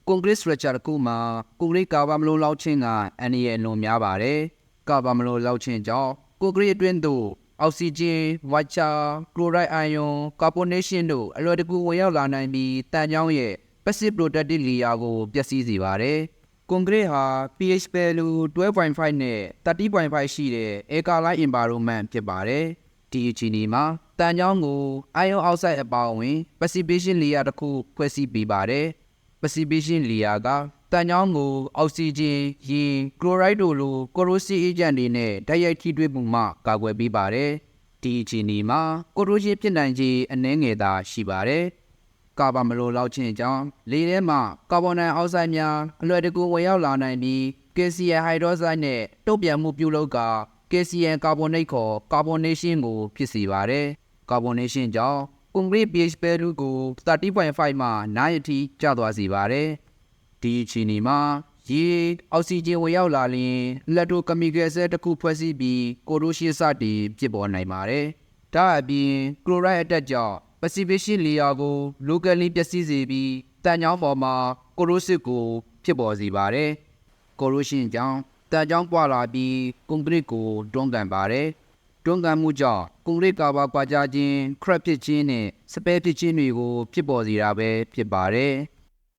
concrete structure တစ်ခုမှာ concrete ကာဗာမလိုလောက်ခြင်းကအန္တရာယ်အလွန်များပါတယ်။ကာဗာမလိုလောက်ခြင်းကြောင့် concrete အတွင်းသို့အောက်ဆီဂျင် water, chloride ion, carbonation တို့အလွယ်တကူဝင်ရောက်လာနိုင်ပြီးတန်ကြောင်းရဲ့ passive protective layer ကိုပျက်စီးစေပါတယ်။ concrete ဟာ pH value 12.5 နဲ့ 30.5 ရှိတဲ့ alkaline environment ဖြစ်ပါတယ်။ဒီအခြေအနေမှာတန်ကြောင်းကို ion oxide အပါအဝင် precipitation layer တစ်ခုဖွဲ့စည်းပေးပါတယ်။ precipitation layer ကတန်ကြောင်းကိုအောက်ဆီဂျင်၊ရေ၊ကလိုရိုက်တို့လို corrosive agent တွေနဲ့တိုက်ရိုက်ထိတွေ့မှုမှကာကွယ်ပေးပါတယ်။ဒီအခြေအနေမှာ corrosion ဖြစ်နိုင်ခြေအနည်းငယ်သာရှိပါတယ်။ကာဗာမလိုလောက်ခြင်းကြောင့်လေထဲမှာကာဗွန်ဒိုင်အောက်ဆိုဒ်များအလွယ်တကူဝင်ရောက်လာနိုင်ပြီးကယ်လ်ဆီယမ်ဟိုက်ဒရော့ဆိုက်နဲ့တုတ်ပြန်မှုပြုလုပ်ကာကယ်လ်ဆီယမ်ကာဗွန်နိတ်ခေါ် carbonation ကိုဖြစ်စေပါတယ်။ carbonation ကြောင့် concrete pH value ကို 30.5 မှ 9 အထိကျသွားစေပါတယ်။ဒီအခြေအနေမှာရေအောက်ဆီဂျင်ဝင်ရောက်လာလျင် electrochemical cell တစ်ခုဖွဲ့စည်းပြီး corrosion စတင်ဖြစ်ပေါ်နိုင်ပါတယ်။ဒါအပြင် chloride အတက်ကြောင့် precipitation layer ကို locally ပျက်စီးစေပြီးတန်ကြောင်းပေါ်မှာ corrosive ကိုဖြစ်ပေါ်စေပါတယ်။ corrosion ကြောင့်တန်ကြောင်းပွာလာပြီး concrete ကိုတွန်းကန်ပါတယ်။တွန်းကန်မှုကြောင့် concrete ကာဗာကွာခြားခြင်း crack ဖြစ်ခြင်းနဲ့ spare ဖြစ်ခြင်းတွေကိုဖြစ်ပေါ်စေတာပဲဖြစ်ပါတယ်။